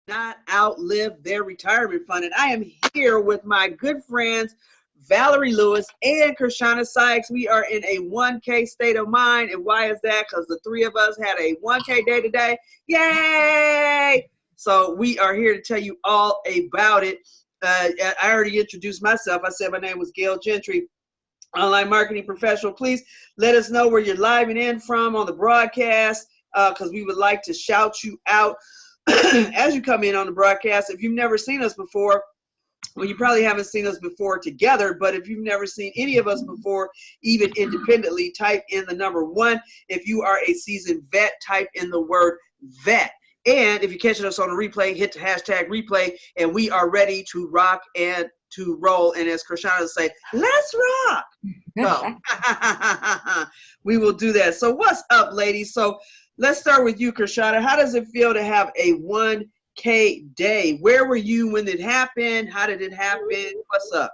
not outlive their retirement fund. And I am here with my good friends, Valerie Lewis and Kershana Sykes. We are in a 1K state of mind. And why is that? Because the three of us had a 1K day today. Yay! So we are here to tell you all about it. I already introduced myself. I said my name was Gail Gentry, online marketing professional. Please let us know where you're living in from on the broadcast, because we would like to shout you out as you come in on the broadcast. If you've never seen us before, well, you probably haven't seen us before together, but if you've never seen any of us before, even independently, type in the number 1. If you are a seasoned vet, type in the word vet. And if you're catching us on a replay, hit the hashtag replay, and we are ready to rock and to roll. And as Kershana would say, let's rock. So we will do that. So what's up, ladies? So let's start with you, Kershana. How does it feel to have a 1K day? Where were you when it happened? How did it happen? What's up?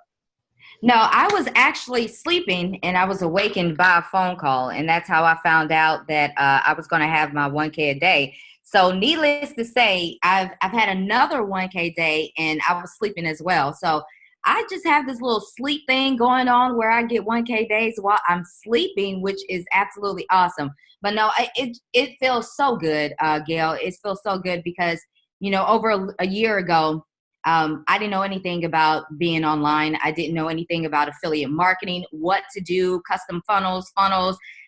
No, I was actually sleeping and I was awakened by a phone call. And that's how I found out that I was going to have my 1K a day. So needless to say, I've had another 1K day and I was sleeping as well. So I just have this little sleep thing going on where I get 1K days while I'm sleeping, which is absolutely awesome. But no, it feels so good, Gail. It feels so good because, you know, over a year ago, I didn't know anything about being online. I didn't know anything about affiliate marketing, what to do, custom funnels,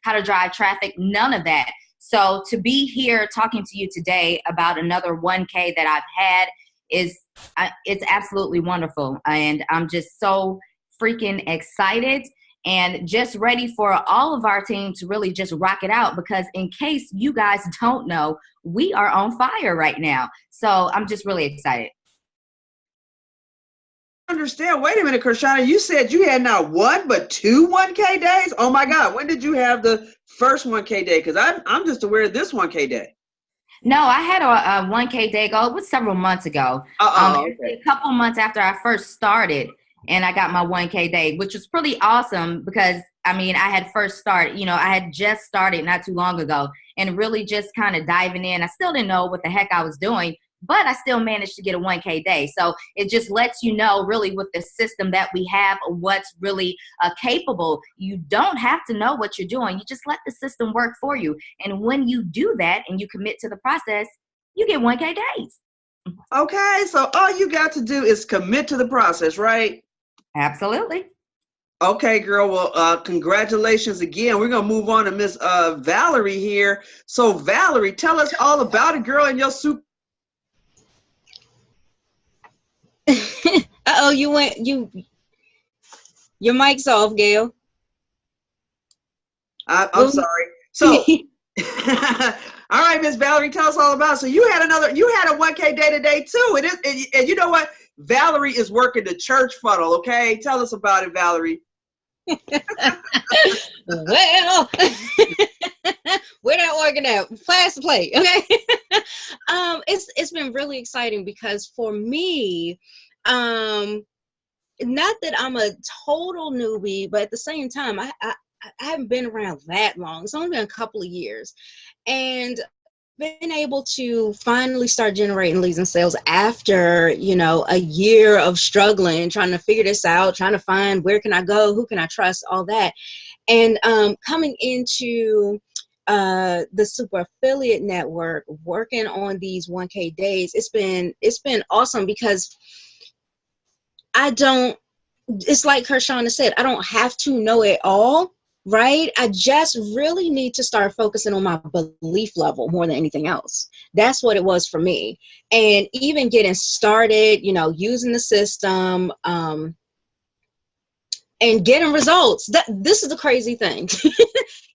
how to drive traffic, none of that. So to be here talking to you today about another 1K that I've had it's absolutely wonderful. And I'm just so freaking excited and just ready for all of our team to really just rock it out, because in case you guys don't know, we are on fire right now. So I'm just really excited. Understand. Wait a minute, Kershana. You said you had not one but 2 1K days. Oh my God! When did you have the first 1K day? Because I'm just aware of this 1K day. No, I had a 1K day ago. It was several months ago. Okay. A couple months after I first started, and I got my 1K day, which was pretty awesome because I mean I had first started. You know, I had just started not too long ago, and really just kind of diving in. I still didn't know what the heck I was doing, but I still managed to get a 1K day. So it just lets you know really with the system that we have, what's really capable. You don't have to know what you're doing. You just let the system work for you. And when you do that and you commit to the process, you get 1K days. Okay, so all you got to do is commit to the process, right? Super. Okay, girl. Well, congratulations again. We're going to move on to Miss Valerie here. So Valerie, tell us all about it, girl, and your super. Uh-oh, your mic's off, Gail. I'm sorry. So, all right, Miss Valerie, tell us all about it. So you had a 1K day today too. And you know what? Valerie is working the church funnel. Okay, tell us about it, Valerie. Well, where that organ at? Pass the plate, okay? It's been really exciting because for me, not that I'm a total newbie, but at the same time, I haven't been around that long. It's only been a couple of years, and been able to finally start generating leads and sales after, you know, a year of struggling, trying to figure this out, trying to find where can I go, who can I trust, all that. And coming into the super affiliate network, working on these 1K days, it's been awesome because it's like Kershana said, I don't have to know it all. Right? I just really need to start focusing on my belief level more than anything else. That's what it was for me. And even getting started, you know, using the system, and getting results. This is the crazy thing.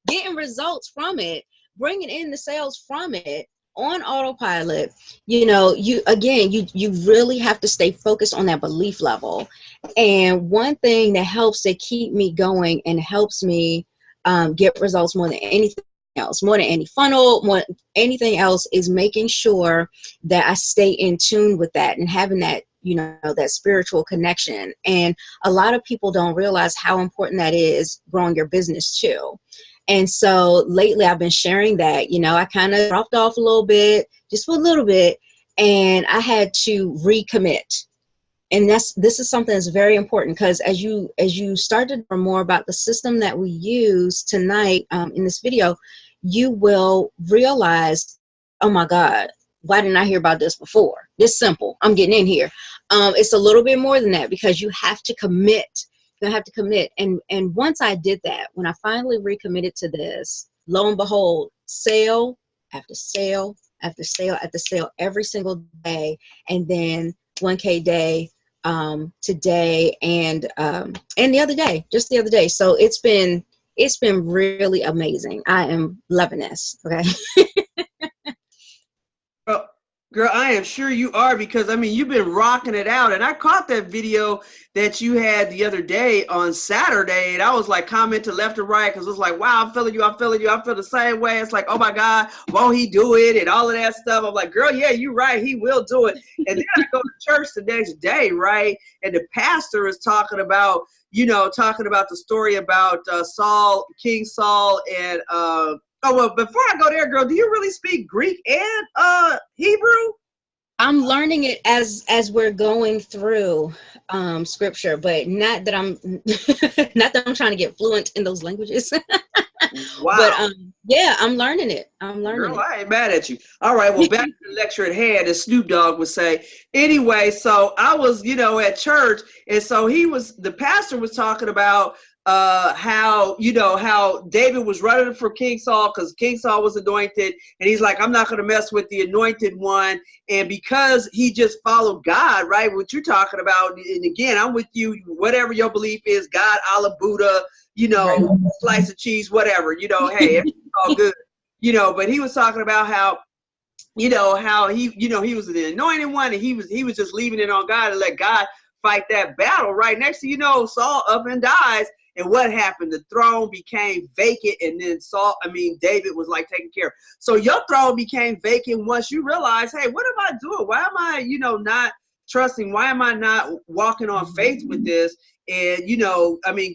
Getting results from it, bringing in the sales from it on autopilot. You know, you really have to stay focused on that belief level. And one thing that helps to keep me going and helps me get results more than anything else, more than any funnel, more than anything else, is making sure that I stay in tune with that and having that, you know, that spiritual connection. And a lot of people don't realize how important that is growing your business too. And so lately I've been sharing that, you know, I kind of dropped off a little bit, just for a little bit. and I had to recommit. And this is something that's very important, because as you start to learn more about the system that we use tonight in this video, you will realize, oh my God, why didn't I hear about this before? This simple. I'm getting in here. It's a little bit more than that, because you have to commit. You have to commit. And once I did that, when I finally recommitted to this, lo and behold, sale after sale after sale after sale every single day, and then 1K day today, and the other day, just the other day. So it's been really amazing. I am loving this. Okay. Girl, I am sure you are, because I mean, you've been rocking it out, and I caught that video that you had the other day on Saturday, and I was like commenting left and right, because it was like, wow, I'm feeling you, I feel the same way. It's like, oh my God, won't he do it, and all of that stuff. I'm like, girl, yeah, you're right, he will do it. And then I go to church the next day, right, and the pastor is talking about the story about King Saul, and oh, well, before I go there, girl, do you really speak Greek and Hebrew? I'm learning it as we're going through scripture, but not that I'm trying to get fluent in those languages. Wow. But yeah, I'm learning it. Girl, I ain't mad at you. All right, well, back to the lecture at hand, as Snoop Dogg would say. Anyway, so I was, at church, and so the pastor was talking about how David was running for King Saul, because King Saul was anointed, and he's like, I'm not going to mess with the anointed one. And because he just followed God, right, what you're talking about, and again, I'm with you, whatever your belief is, God, Allah, Buddha, right, slice of cheese, whatever, hey, it's all good, but he was talking about how he was the anointed one, and he was just leaving it on God and let God fight that battle. Right, next to Saul up and dies. And what happened? The throne became vacant, and then David was like taken care of. So your throne became vacant once you realize, hey, what am I doing? Why am I, not trusting? Why am I not walking on faith with this? And,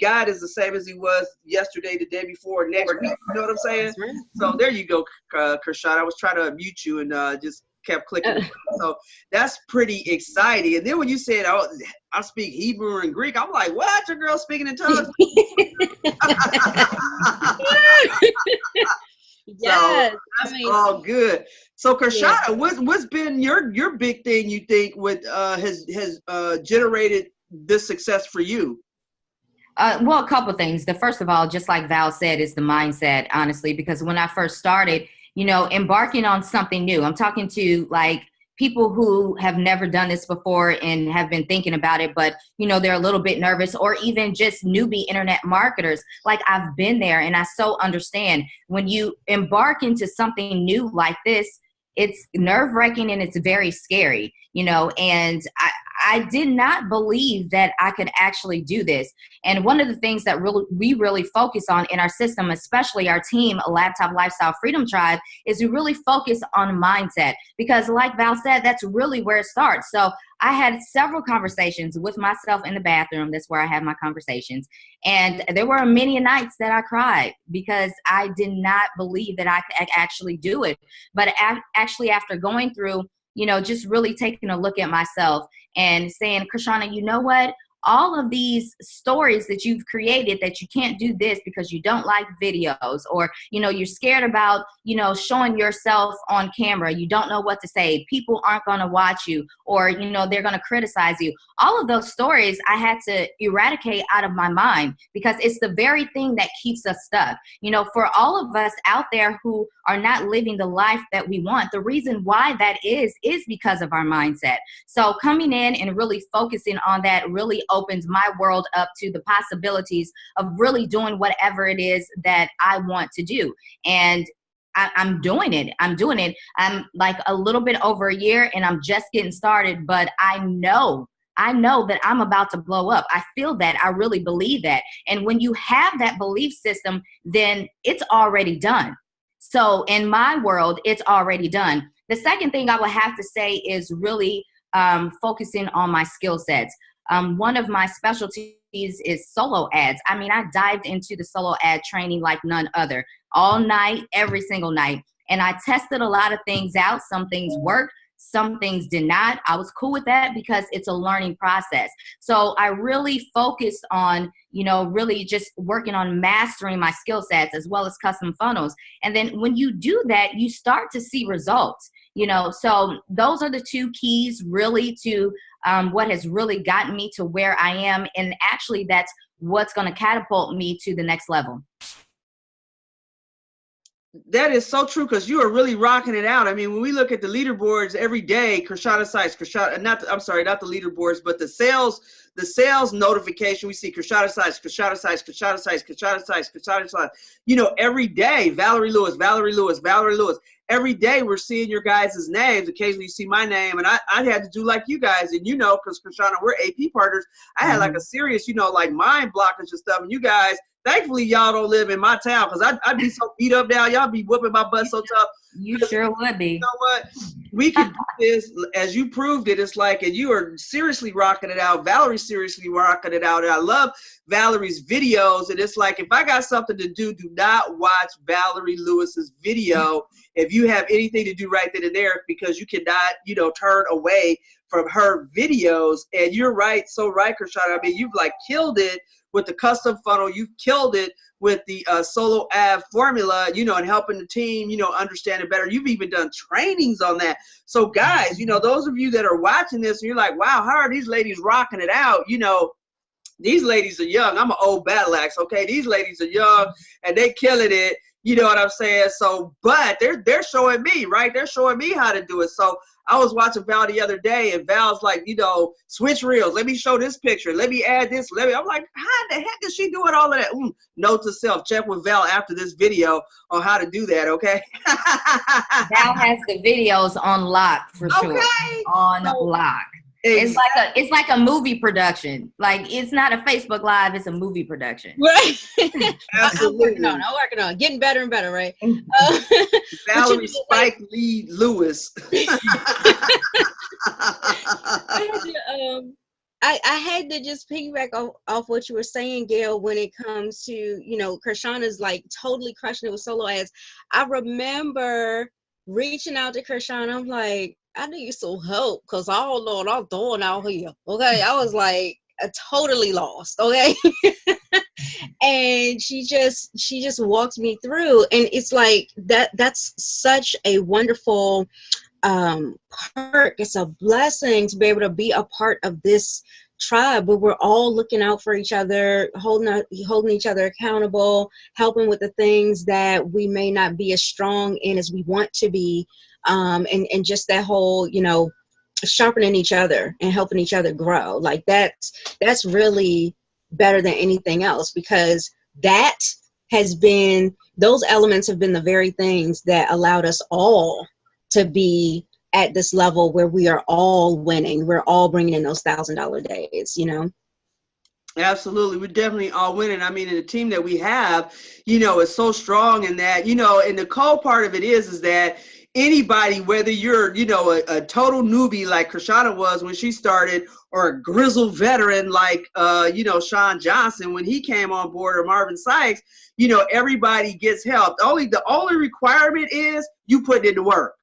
God is the same as he was yesterday, the day before, next week. You know what I'm saying? Right. So there you go, Kershawn. I was trying to mute you and just kept clicking. So that's pretty exciting. And then when you said, oh, I speak Hebrew and Greek, I'm like, what? Your girl speaking in tongues? Yes, so that's all good. So Kershana, what's been your big thing you think has generated this success for you? Well, a couple of things. The first of all, just like Val said, is the mindset, honestly, because when I first started, embarking on something new, I'm talking to like people who have never done this before and have been thinking about it, but they're a little bit nervous, or even just newbie internet marketers. Like, I've been there, and I so understand when you embark into something new like this, it's nerve-wracking and it's very scary, and I did not believe that I could actually do this. And one of the things that we really focus on in our system, especially our team, Laptop Lifestyle Freedom Tribe, is we really focus on mindset, because like Val said, that's really where it starts. So I had several conversations with myself in the bathroom. That's where I have my conversations. And there were many nights that I cried because I did not believe that I could actually do it. But actually, after going through, just really taking a look at myself and saying, Kershana, you know what? All of these stories that you've created that you can't do this because you don't like videos, or, you're scared about, showing yourself on camera. You don't know what to say. People aren't going to watch you, or, they're going to criticize you. All of those stories I had to eradicate out of my mind, because it's the very thing that keeps us stuck. For all of us out there who are not living the life that we want, the reason why that is because of our mindset. So coming in and really focusing on that really opens my world up to the possibilities of really doing whatever it is that I want to do. And I'm doing it. I'm like a little bit over a year, and I'm just getting started, but I know that I'm about to blow up. I feel that. I really believe that. And when you have that belief system, then it's already done. So in my world, it's already done. The second thing I would have to say is really focusing on my skill sets. One of my specialties is solo ads. I mean, I dived into the solo ad training like none other, all night, every single night. And I tested a lot of things out. Some things worked, Some things did not. I was cool with that because it's a learning process. So I really focused on, really just working on mastering my skill sets as well as custom funnels. And then when you do that, you start to see results, so those are the two keys really to what has really gotten me to where I am. And actually that's what's going to catapult me to the next level. That is so true, because you are really rocking it out. I mean, when we look at the leaderboards every day, Krishana Sykes, not the leaderboards, but the sales notification, we see Krishana Sykes, Krishana Sykes, Krishana Sykes, Krishana Sykes, Krishana Sykes. Every day, Valerie Lewis. Every day we're seeing your guys' names. Occasionally you see my name, and I had to do like you guys, and because Krishana, we're AP partners. I had like a serious, like mind blockage and stuff, and you guys, thankfully, y'all don't live in my town, because I'd be so beat up now. Y'all be whooping my butt so tough. You sure would be. You know what? We can do this, as you proved it. It's like, and you are seriously rocking it out. Valerie's seriously rocking it out. And I love Valerie's videos. And it's like, if I got something to do not watch Valerie Lewis's video if you have anything to do right then and there, because you cannot, turn away from her videos. And you're right, so right, Krishana. I mean, you've like killed it with the custom funnel. You've killed it with the solo ad formula, and helping the team, understand it better. You've even done trainings on that. So guys, those of you that are watching this, and you're like, wow, how are these ladies rocking it out? These ladies are young. I'm an old battle axe, okay? These ladies are young and they killing it. You know what I'm saying? So, but they're showing me, right? They're showing me how to do it. So I was watching Val the other day, and Val's like, switch reels. Let me show this picture. Let me add this. I'm like, how the heck is she doing all of that? Note to self, check with Val after this video on how to do that, okay? Val has the videos on lock for sure. Okay. On lock. Exactly. It's like a movie production. Like, it's not a Facebook Live, it's a movie production. Right. Absolutely. I'm working on getting better and better, right? Valerie Spike Lee Lewis. I had to just piggyback off what you were saying, Gail, when it comes to, Krishana's like totally crushing it with solo ads. I remember reaching out to Krishana. I'm like, I need some help, because I don't know what I'm doing out here. Okay. I was like totally lost. Okay. And she just walked me through. And it's like that's such a wonderful perk. It's a blessing to be able to be a part of this tribe where we're all looking out for each other, holding each other accountable, helping with the things that we may not be as strong in as we want to be. And just that whole, sharpening each other and helping each other grow. Like that's really better than anything else, because those elements have been the very things that allowed us all to be at this level where we are all winning. We're all bringing in those $1,000 days, Absolutely. We're definitely all winning. I mean, and the team that we have, is so strong in that, and the cool part of it is that anybody, whether you're, a total newbie like Krishana was when she started, or a grizzled veteran like, Sean Johnson when he came on board, or Marvin Sykes, everybody gets help. The only requirement is you put in the work.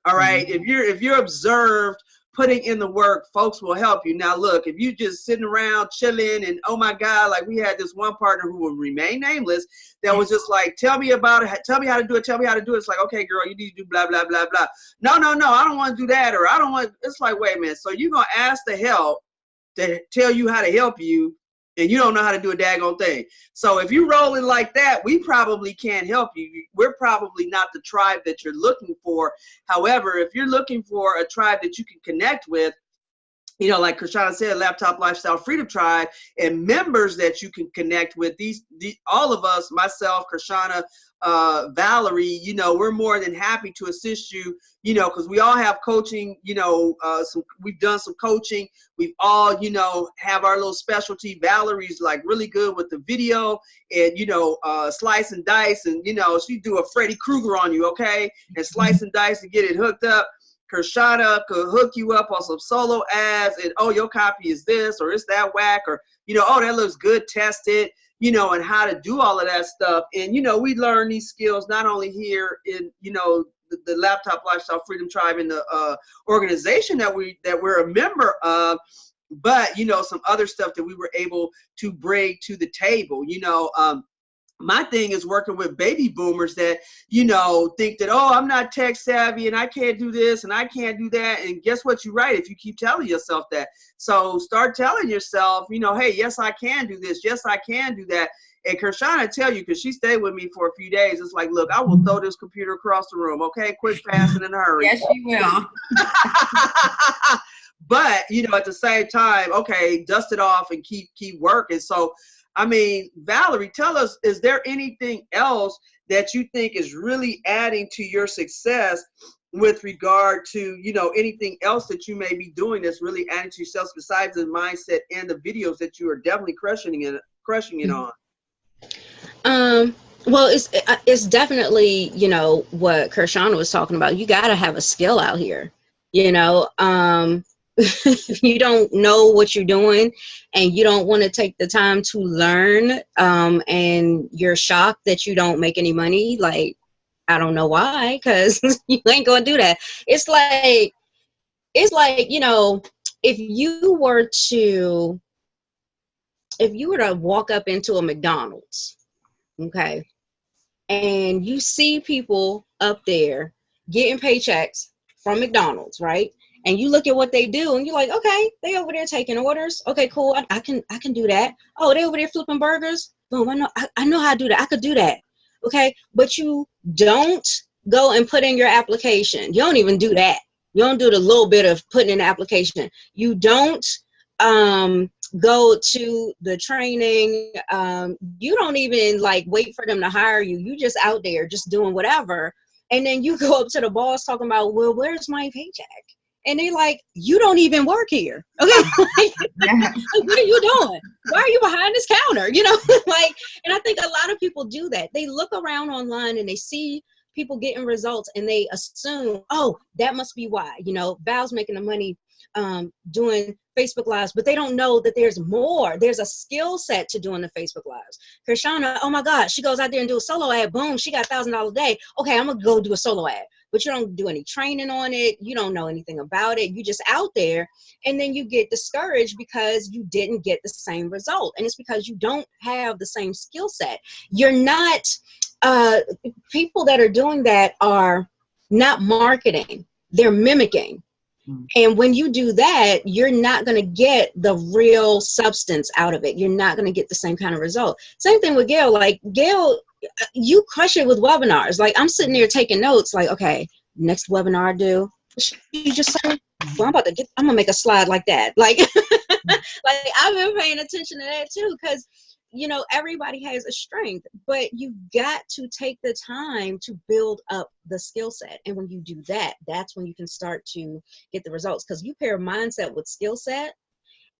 All right. Mm-hmm. If you're observed putting in the work, folks will help you. Now, look, if you just sitting around chilling and, oh my God, like we had this one partner who will remain nameless that was just like, tell me about it. Tell me how to do it. Tell me how to do it. It's like, okay, girl, you need to do blah, blah, blah, blah. No, I don't want to do that. Or I don't want, it's like, wait a minute. So you're going to ask the help to tell you how to help you, and you don't know how to do a daggone thing. So if you're rolling like that, we probably can't help you. We're probably not the tribe that you're looking for. However, if you're looking for a tribe that you can connect with, like Krishana said, Laptop Lifestyle Freedom Tribe, and members that you can connect with, these all of us, myself, Krishana, Valerie, we're more than happy to assist you, because we all have coaching, we've done some coaching. We've all, have our little specialty. Valerie's like really good with the video and, slice and dice, and, she do a Freddy Krueger on you, okay? And slice and dice to get it hooked up. Krishana could hook you up on some solo ads, and, oh, your copy is this, or it's that whack, or, oh, that looks good, test it, and how to do all of that stuff. And, we learn these skills not only here in, the Laptop Lifestyle Freedom Tribe and the organization that we're a member of. But, you know, some other stuff that we were able to bring to the table, you know, my thing is working with baby boomers that, you know, think that, oh, I'm not tech savvy and I can't do this and I can't do that. And guess what? You're right. If you keep telling yourself that. So start telling yourself, you know, hey, yes, I can do this. Yes, I can do that. And Kershana tell you, because she stayed with me for a few days, it's like, look, I will throw this computer across the room. Okay, quit passing in a hurry. Yes, she will. But, you know, at the same time, okay, dust it off and keep working. So, I mean, Valerie, tell us, is there anything else that you think is really adding to your success with regard to, you know, anything else that you may be doing that's really adding to yourself besides the mindset and the videos that you are definitely crushing it on? Well, it's definitely, you know, what Kershana was talking about. You got to have a skill out here, you know. If you don't know what you're doing and you don't want to take the time to learn, and you're shocked that you don't make any money, like, I don't know why, because you ain't gonna do that. It's like, you know, if you were to walk up into a McDonald's, okay, and you see people up there getting paychecks from McDonald's, right? And you look at what they do and you're like, okay, they over there taking orders. Okay, cool. I can do that. Oh, they over there flipping burgers. Boom. I know how to do that. I could do that. Okay. But you don't go and put in your application. You don't even do that. You don't do the little bit of putting in the application. You don't go to the training. You don't even like wait for them to hire you. You just out there just doing whatever. And then you go up to the boss talking about, well, where's my paycheck? And they're like, you don't even work here. Okay. Like, what are you doing? Why are you behind this counter? You know, like, and I think a lot of people do that. They look around online and they see people getting results and they assume, oh, that must be why, you know, Val's making the money doing Facebook Lives, but they don't know that there's more. There's a skill set to doing the Facebook Lives. Kershana, oh my God, she goes out there and do a solo ad. Boom, she got $1,000 a day. Okay, I'm gonna go do a solo ad. But you don't do any training on it. You don't know anything about it. You just out there, and then you get discouraged because you didn't get the same result. And it's because you don't have the same skill set. You're not, people that are doing that are not marketing. They're mimicking. And when you do that, you're not going to get the real substance out of it. You're not going to get the same kind of result. Same thing with Gail. Like, Gail, you crush it with webinars. Like, I'm sitting there taking notes, like, okay, next webinar I do, you just say, well, I'm going to make a slide like that. Like, like, I've been paying attention to that too, because, you know, everybody has a strength, but you've got to take the time to build up the skill set. And when you do that, that's when you can start to get the results, because you pair mindset with skill set,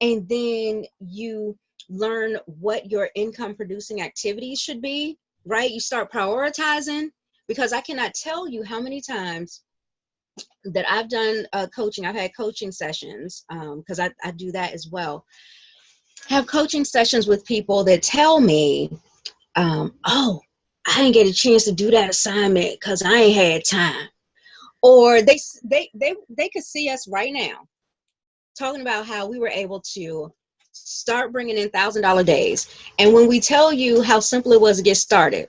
and then you learn what your income producing activities should be, right? You start prioritizing, because I cannot tell you how many times that I've done coaching. I've had coaching sessions, because I do that as well. Have coaching sessions with people that tell me, oh, I didn't get a chance to do that assignment because I ain't had time. Or they could see us right now talking about how we were able to start bringing in $1,000 days. And when we tell you how simple it was to get started,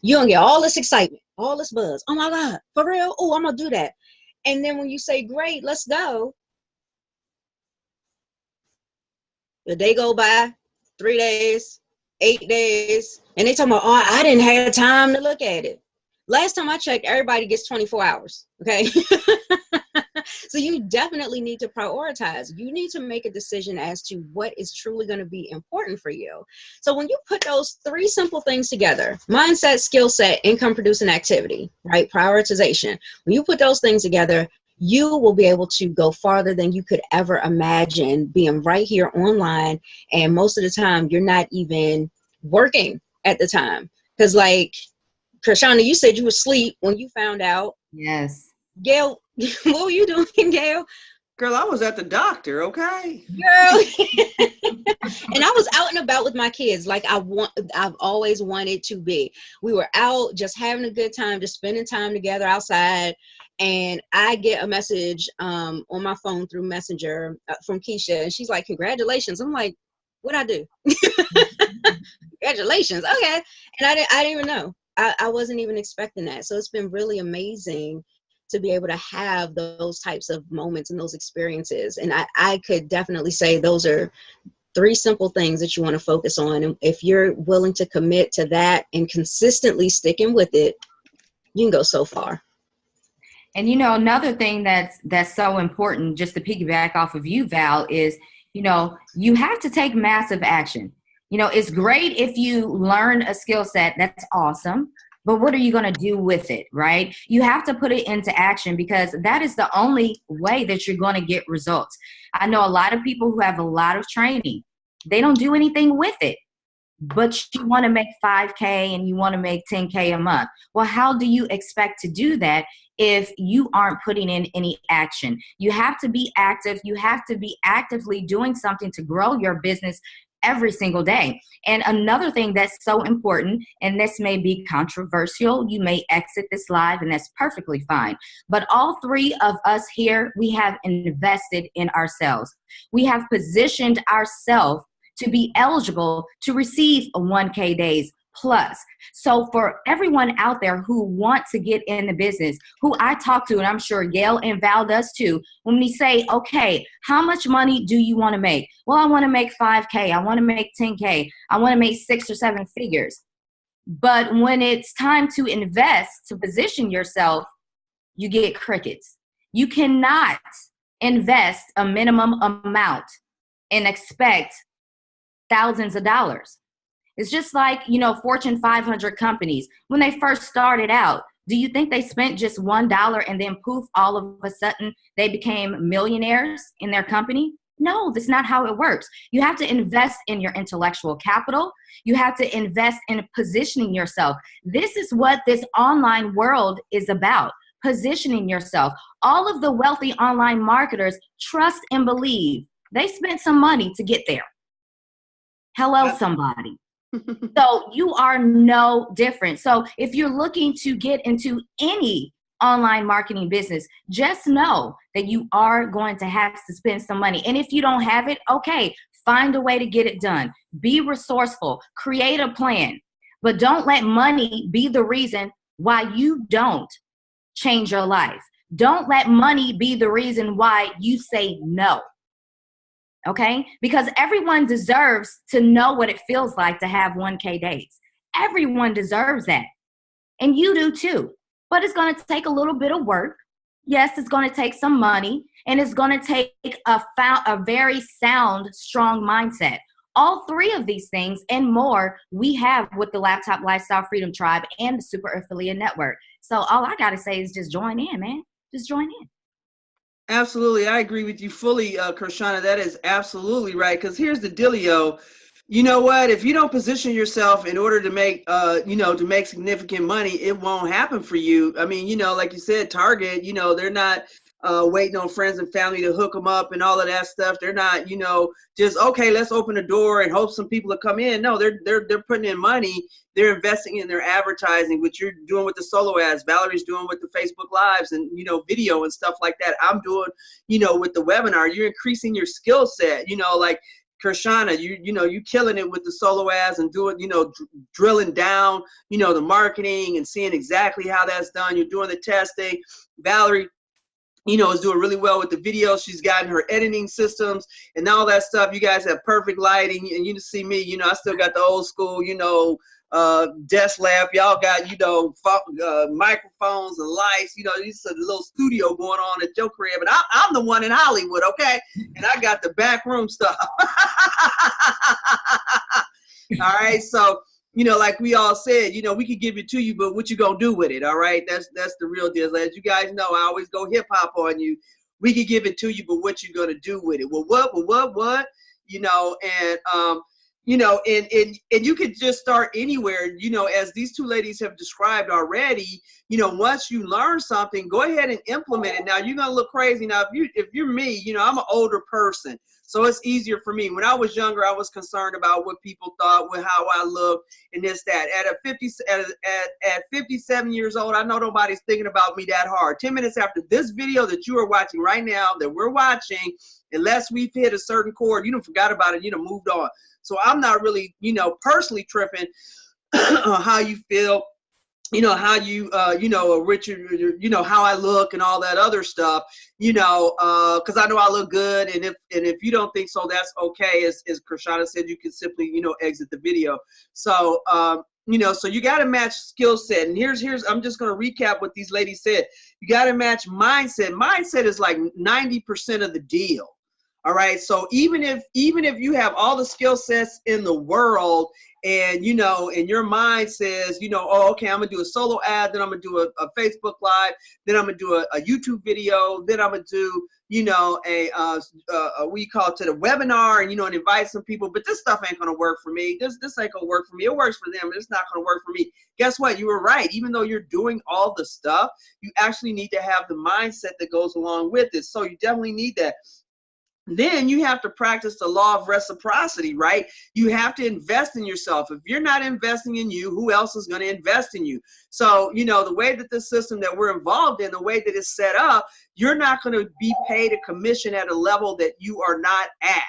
you don't get all this excitement, all this buzz. Oh my God, for real? Oh, I'm going to do that. And then when you say, great, let's go. The day go by, 3 days, 8 days, and they talking about, oh, I didn't have time to look at it. Last time I checked, everybody gets 24 hours, okay? So you definitely need to prioritize. You need to make a decision as to what is truly going to be important for you. So when you put those 3 simple things together, mindset, skill set, income producing activity, right? Prioritization. When you put those things together, you will be able to go farther than you could ever imagine, being right here online. And most of the time, you're not even working at the time. Because like, Kershana, you said you were asleep when you found out. Yes. Gail, what were you doing, Gail? Girl, I was at the doctor, okay? Girl. And I was out and about with my kids like I've always wanted to be. We were out just having a good time, just spending time together outside. And I get a message on my phone through Messenger from Keisha, and she's like, "Congratulations." I'm like, "What'd I do?" Congratulations. Okay. And I didn't even know. I wasn't even expecting that. So it's been really amazing to be able to have those types of moments and those experiences. And I could definitely say those are 3 simple things that you want to focus on. And if you're willing to commit to that and consistently sticking with it, you can go so far. And, another thing that's so important, just to piggyback off of you, Val, is, you have to take massive action. It's great if you learn a skill set. That's awesome. But what are you going to do with it, right? You have to put it into action, because that is the only way that you're going to get results. I know a lot of people who have a lot of training. They don't do anything with it. But you want to make 5K and you want to make 10K a month. Well, how do you expect to do that if you aren't putting in any action? You have to be active. You have to be actively doing something to grow your business every single day. And another thing that's so important, and this may be controversial, you may exit this live, and that's perfectly fine. But all 3 of us here, we have invested in ourselves. We have positioned ourselves to be eligible to receive a 1K days plus. So for everyone out there who want to get in the business, who I talk to, and I'm sure Gail and Val does too, when we say, okay, how much money do you want to make? Well, I want to make 5K. I want to make 10K. I want to make 6 or 7 figures. But when it's time to invest, to position yourself, you get crickets. You cannot invest a minimum amount and expect thousands of dollars. It's just like, Fortune 500 companies. When they first started out, do you think they spent just $1 and then poof, all of a sudden they became millionaires in their company? No, that's not how it works. You have to invest in your intellectual capital. You have to invest in positioning yourself. This is what this online world is about, positioning yourself. All of the wealthy online marketers trust and believe they spent some money to get there. Hello, somebody. So you are no different. So if you're looking to get into any online marketing business, just know that you are going to have to spend some money. And if you don't have it, okay, find a way to get it done. Be resourceful, create a plan, but don't let money be the reason why you don't change your life. Don't let money be the reason why you say no. Okay? Because everyone deserves to know what it feels like to have 1K days. Everyone deserves that. And you do too. But it's going to take a little bit of work. Yes, it's going to take some money. And it's going to take a very sound, strong mindset. All 3 of these things and more we have with the Laptop Lifestyle Freedom Tribe and the Super Affiliate Network. So all I got to say is just join in, man. Just join in. Absolutely. I agree with you fully, Krishana. That is absolutely right. Because here's the dealio. You know what? If you don't position yourself in order to make, to make significant money, it won't happen for you. I mean, like you said, Target, they're not waiting on friends and family to hook them up and all of that stuff. They're not, just, okay, let's open the door and hope some people will come in. No, they're putting in money. They're investing in their advertising, which you're doing with the solo ads. Valerie's doing with the Facebook Lives and, video and stuff like that. I'm doing, with the webinar. You're increasing your skill set, like Krishana, you killing it with the solo ads and doing, drilling down, the marketing and seeing exactly how that's done. You're doing the testing. Valerie, is doing really well with the videos. She's gotten her editing systems and all that stuff. You guys have perfect lighting, and you see me, I still got the old school, desk lamp. Y'all got, microphones and lights, this is a little studio going on at your crib, and I'm the one in Hollywood, okay? And I got the back room stuff. All right, so, like we all said, we could give it to you, but what you gonna do with it? All right, that's the real deal. As you guys know, I always go hip hop on you. We could give it to you, but what you gonna do with it? Well, what? And and you could just start anywhere, as these two ladies have described already. Once you learn something, go ahead and implement it. Now you're going to look crazy. Now, if you're me, I'm an older person, so it's easier for me. When I was younger, I was concerned about what people thought, with how I looked and this, that. At 57 years old, I know nobody's thinking about me that hard. 10 minutes after this video that you are watching right now, that we're watching, unless we've hit a certain chord, forgot about it, moved on. So I'm not really, personally tripping on how you feel, how you, Richard, how I look and all that other stuff, because I know I look good. And if you don't think so, that's okay. As Krishana said, you can simply, exit the video. So, so you got to match skill set. And here's, I'm just going to recap what these ladies said. You got to match mindset. Mindset is like 90% of the deal. All right. So even if you have all the skill sets in the world, and and your mind says, oh, okay, I'm gonna do a solo ad, then I'm gonna do a Facebook Live, then I'm gonna do a YouTube video, then I'm gonna do what you call it, to the webinar, and invite some people. But this stuff ain't gonna work for me. This ain't gonna work for me. It works for them, but it's not gonna work for me. Guess what? You were right. Even though you're doing all the stuff, you actually need to have the mindset that goes along with it. So you definitely need that. Then you have to practice the law of reciprocity, right? You have to invest in yourself. If you're not investing in you, who else is going to invest in you? So, the way that the system that we're involved in, the way that it's set up, you're not going to be paid a commission at a level that you are not at.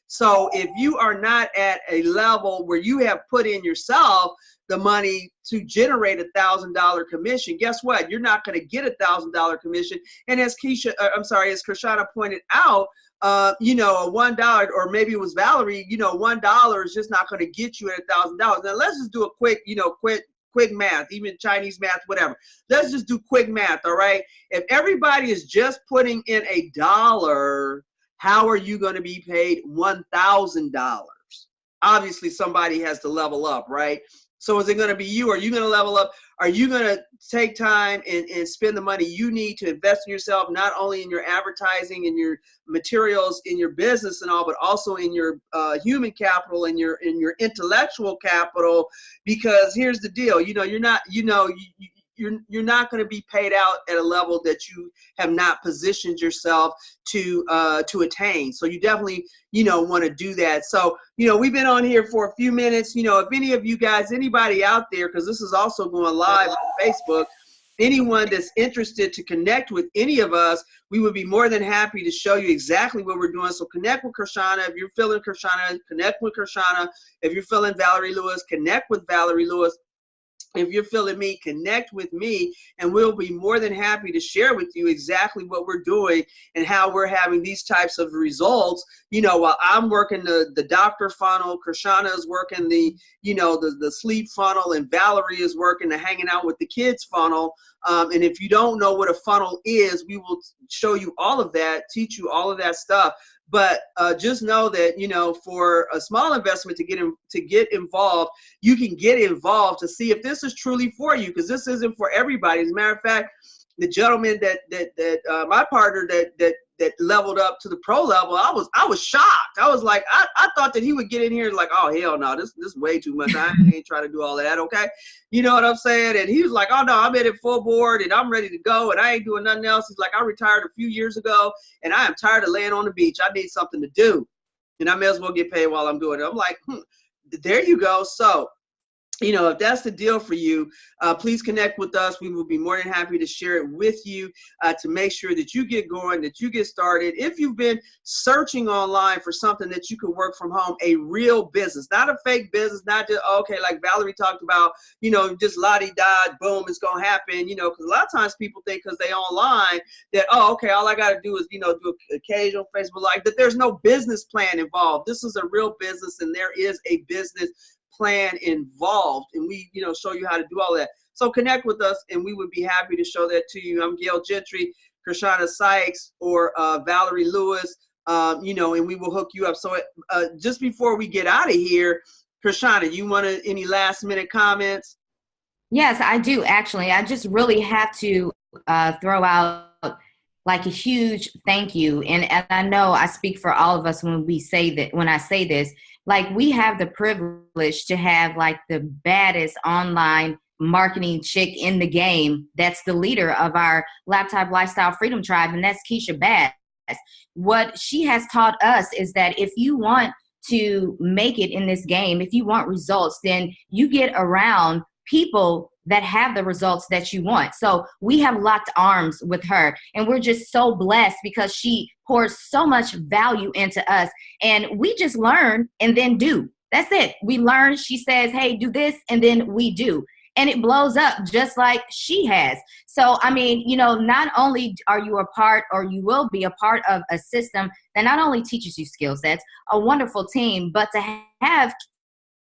So if you are not at a level where you have put in yourself the money to generate $1,000 commission, guess what? You're not going to get $1,000 commission. And as Krishana pointed out, a $1, or maybe it was Valerie, $1 is just not going to get you at $1,000. Now let's just do a quick math, even Chinese math, whatever. Let's just do quick math. All right. If everybody is just putting in $1, how are you going to be paid $1,000? Obviously somebody has to level up, right? So is it going to be you? Are you going to level up? Are you going to take time and spend the money you need to invest in yourself, not only in your advertising and your materials in your business and all, but also in your human capital and your intellectual capital? Because here's the deal, you're not going to be paid out at a level that you have not positioned yourself to attain. So you definitely, want to do that. So, we've been on here for a few minutes. If any of you guys, anybody out there, because this is also going live on Facebook, anyone that's interested to connect with any of us, we would be more than happy to show you exactly what we're doing. So connect with Krishana. If you're feeling Krishana, connect with Krishana. If you're feeling Valerie Lewis, connect with Valerie Lewis. If you're feeling me, connect with me, and we'll be more than happy to share with you exactly what we're doing and how we're having these types of results. While I'm working the doctor funnel, Krishana is working the sleep funnel, and Valerie is working the hanging out with the kids funnel. And if you don't know what a funnel is, we will show you all of that, teach you all of that stuff. But just know that, for a small investment to get involved, you can get involved to see if this is truly for you, because this isn't for everybody. As a matter of fact, the gentleman that my partner that leveled up to the pro level, I was shocked. I was like, I thought that he would get in here like, oh hell no, this is way too much. I ain't trying to do all of that. Okay, you know what I'm saying? And he was like, oh no, I'm at it full board and I'm ready to go and I ain't doing nothing else. He's like, I retired a few years ago and I am tired of laying on the beach. I need something to do, and I may as well get paid while I'm doing it. I'm like, there you go. So, if that's the deal for you, please connect with us. We will be more than happy to share it with you to make sure that you get going, that you get started. If you've been searching online for something that you can work from home, a real business, not a fake business, not just, okay, like Valerie talked about, just la-di-da, boom, it's going to happen, because a lot of times people think because they online that, oh, okay, all I got to do is, do an occasional Facebook Live, that there's no business plan involved. This is a real business and there is a business plan involved, and we show you how to do all that. So connect with us and we would be happy to show that to you. I'm Gail Gentry, Krishana Sykes, or Valerie Lewis, and we will hook you up. So just before we get out of here, Krishana, you want any last minute comments? Yes, I do actually. I just really have to throw out like a huge thank you. And I know I speak for all of us when I say this, like we have the privilege to have like the baddest online marketing chick in the game that's the leader of our Laptop Lifestyle Freedom Tribe, and that's Keisha Bass. What she has taught us is that if you want to make it in this game, if you want results, then you get around people that have the results that you want. So we have locked arms with her, and we're just so blessed because she pours so much value into us, and we just learn and then do. That's it. We learn. She says, hey, do this, and then we do. And it blows up just like she has. So, I mean, you know, not only are you a part, or you will be a part of a system that not only teaches you skill sets, a wonderful team, but to have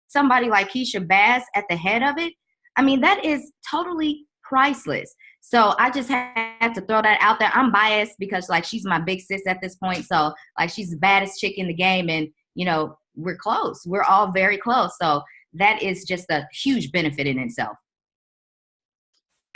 somebody like Keisha Bass at the head of it, I mean, that is totally priceless. So I just had to throw that out there. I'm biased because, like, she's my big sis at this point. So, like, she's the baddest chick in the game, and, you know, we're close. We're all very close. So that is just a huge benefit in itself.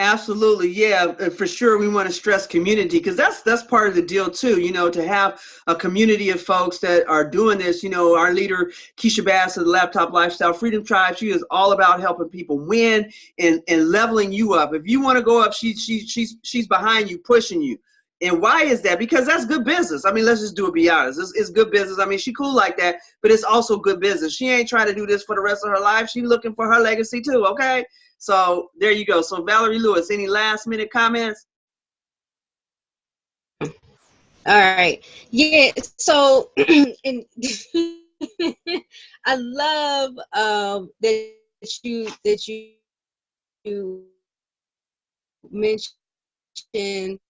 Absolutely. Yeah, for sure. We want to stress community, because that's part of the deal too, you know, to have a community of folks that are doing this. You know, our leader, Keisha Bass of the Laptop Lifestyle Freedom Tribe, she is all about helping people win and leveling you up. If you want to go up, she's behind you, pushing you. And why is that? Because that's good business. I mean, let's just do it, be honest. It's good business. I mean, she cool like that, but it's also good business. She ain't trying to do this for the rest of her life. She's looking for her legacy too, okay? So there you go. So Valerie Lewis, any last minute comments? All right. Yeah. So and I love that you mentioned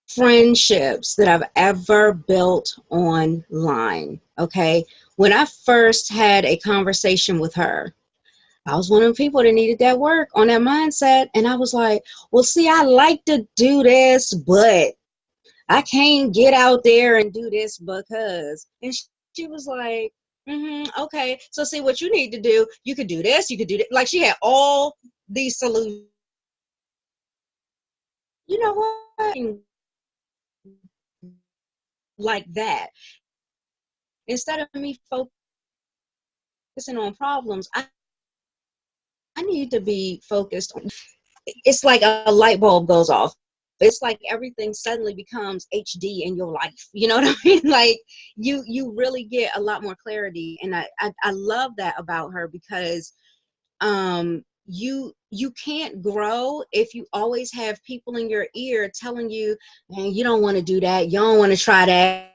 friendships that I've ever built online. Okay. When I first had a conversation with her, I was one of the people that needed that work on that mindset. And I was like, well, see, I like to do this, but I can't get out there and do this because. And she was like, okay. So see, what you need to do, you could do this, you could do that. Like, she had all these solutions. You know what? Like that. Instead of me focusing on problems, I need to be focused on. It's like a light bulb goes off. It's like everything suddenly becomes HD in your life. You know what I mean? Like you really get a lot more clarity, and I love that about her, because you can't grow if you always have people in your ear telling you, man, you don't want to do that, you don't want to try that,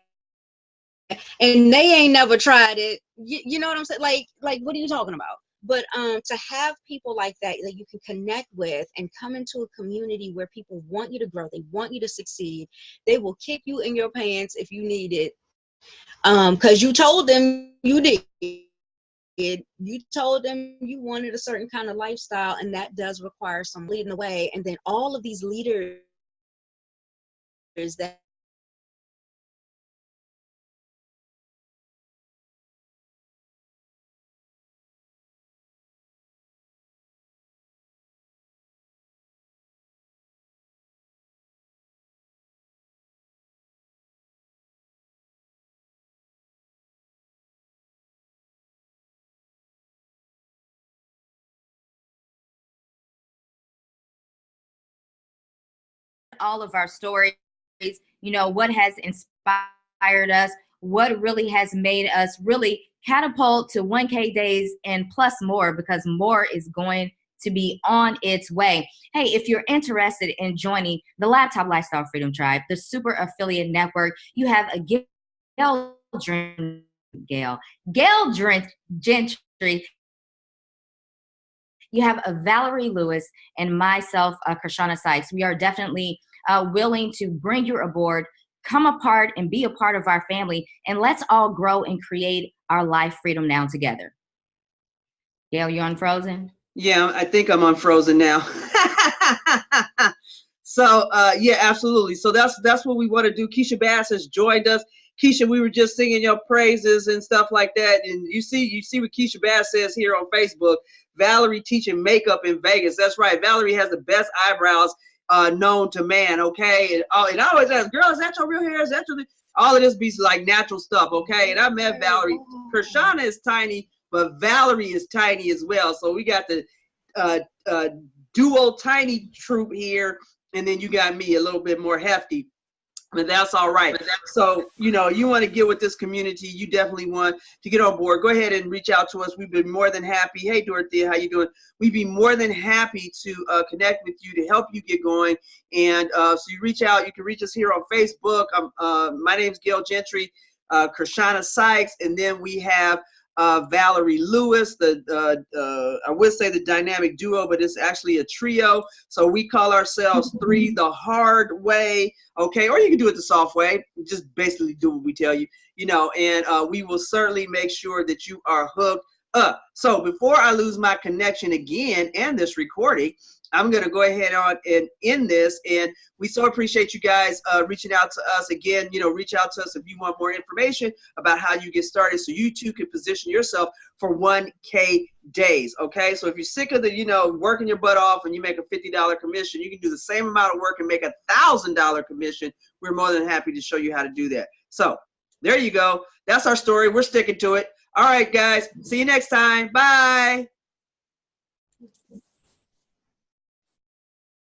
and they ain't never tried it. You know what I'm saying? Like what are you talking about? But to have people like that you can connect with and come into a community where people want you to grow, they want you to succeed, they will kick you in your pants if you need it, because you told them you did. You told them you wanted a certain kind of lifestyle, and that does require some leading the way. And then all of these leaders that all of our stories, you know, what has inspired us, what really has made us really catapult to 1K days and plus more, because more is going to be on its way. Hey, if you're interested in joining the Laptop Lifestyle Freedom Tribe, the super affiliate network, you have a Gail Gentry. You have a Valerie Lewis and myself, Krishana Sykes. We are definitely willing to bring you aboard, come apart and be a part of our family, and let's all grow and create our life freedom now together. Gail, you unfrozen? Yeah, I think I'm unfrozen now. So yeah, absolutely. So that's what we want to do. Keisha Bass has joined us. Keisha, we were just singing your praises and stuff like that. And you see what Keisha Bass says here on Facebook. Valerie teaching makeup in Vegas. That's right. Valerie has the best eyebrows known to man, okay? And I always ask, girl, is that your real hair? Is that your, all of this be like natural stuff, okay? And I met Valerie. Krishana is tiny, but Valerie is tiny as well. So we got the duo tiny troop here, and then you got me a little bit more hefty. But that's all right. So, you know, you want to get with this community, you definitely want to get on board. Go ahead and reach out to us. We've been more than happy. Hey, Dorothea, how you doing? We'd be more than happy to connect with you to help you get going. And so you reach out. You can reach us here on Facebook. My name's Gail Gentry, Krishana Sykes, and then we have Valerie Lewis, I would say the dynamic duo, but it's actually a trio. So we call ourselves Three the Hard Way, okay? Or you can do it the soft way. Just basically do what we tell you, you know, and we will certainly make sure that you are hooked up. So before I lose my connection again and this recording, I'm going to go ahead on and end this. And we so appreciate you guys reaching out to us. Again, you know, reach out to us if you want more information about how you get started so you too can position yourself for 1K days, okay? So if you're sick of the, you know, working your butt off and you make a $50 commission, you can do the same amount of work and make $1,000 commission. We're more than happy to show you how to do that. So there you go. That's our story. We're sticking to it. All right, guys. See you next time. Bye.